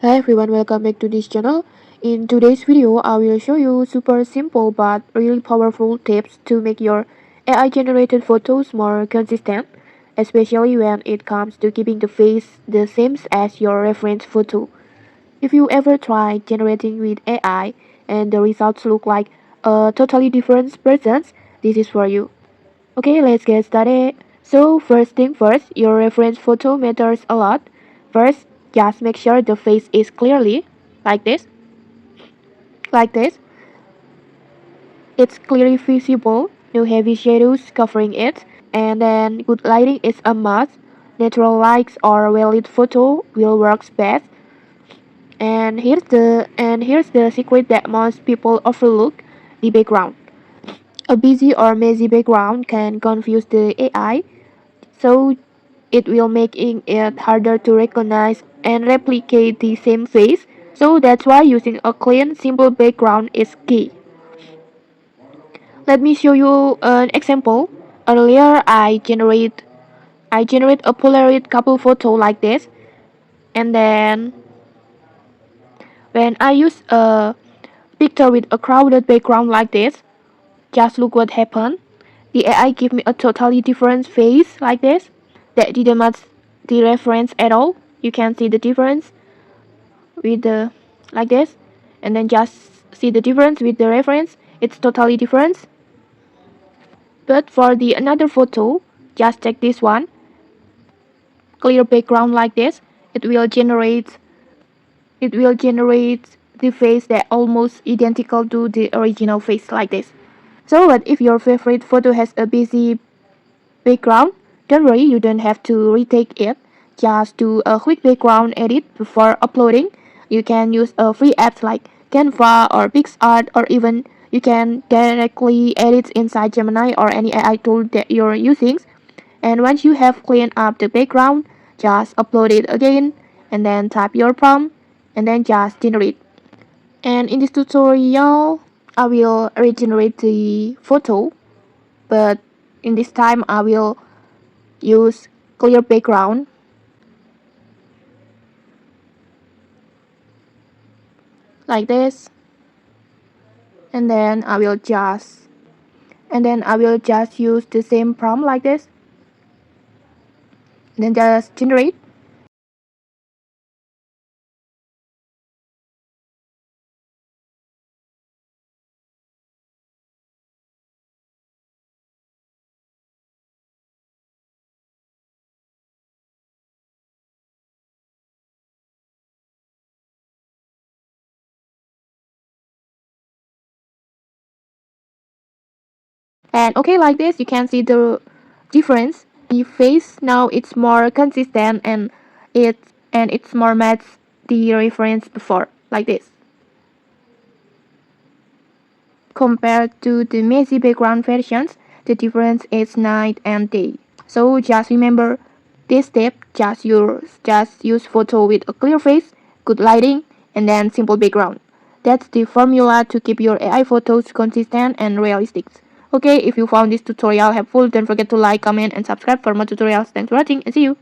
Hi everyone, welcome back to this channel. In today's video, I will show you super simple but really powerful tips to make your AI generated photos more consistent, especially when it comes to keeping the face the same as your reference photo. If you ever try generating with AI and the results look like a totally different person, this is for you. Okay, let's get started. So first thing first, your reference photo matters a lot. First, just make sure the face is clearly like this, like this. It's clearly visible, no heavy shadows covering it, and then good lighting is a must. Natural lights or well-lit photo will work best. And here's the secret that most people overlook: the background. A busy or messy background can confuse the AI, so it will making it harder to recognize and replicate the same face. So that's why using a clean, simple background is key. Let me show you an example. Earlier, I generate a polaroid couple photo like this, and then when I use a picture with a crowded background like this, just look what happened. The AI give me a totally different face like this that didn't match the reference at all. You can see the difference with the like this, and then just see the difference with the reference. It's totally different. But for the another photo, just check this one. Clear background like this. It will generate it will generate the face that almost identical to the original face like this. So what if your favorite photo has a busy background? Don't worry, you don't have to retake it. Just do a quick background edit before uploading. You can use a free apps like Canva or PixArt, or even you can directly edit inside Gemini or any AI tool that you're using. And once you have cleaned up the background, just upload it again and then type your prompt and then just generate. And in this tutorial, I will regenerate the photo, but in this time I will use clear background like this, and then I will just use the same prompt like this, and then just generate. And okay, like this you can see the difference. The face now it's more consistent, and it's more match the reference before like this, compared to the messy background versions. The difference is night and day. So just remember this step. Just use photo with a clear face, good lighting, and then simple background. That's the formula to keep your AI photos consistent and realistic. Okay, if you found this tutorial helpful, don't forget to like, comment, and subscribe for more tutorials. Thanks for watching, and see you.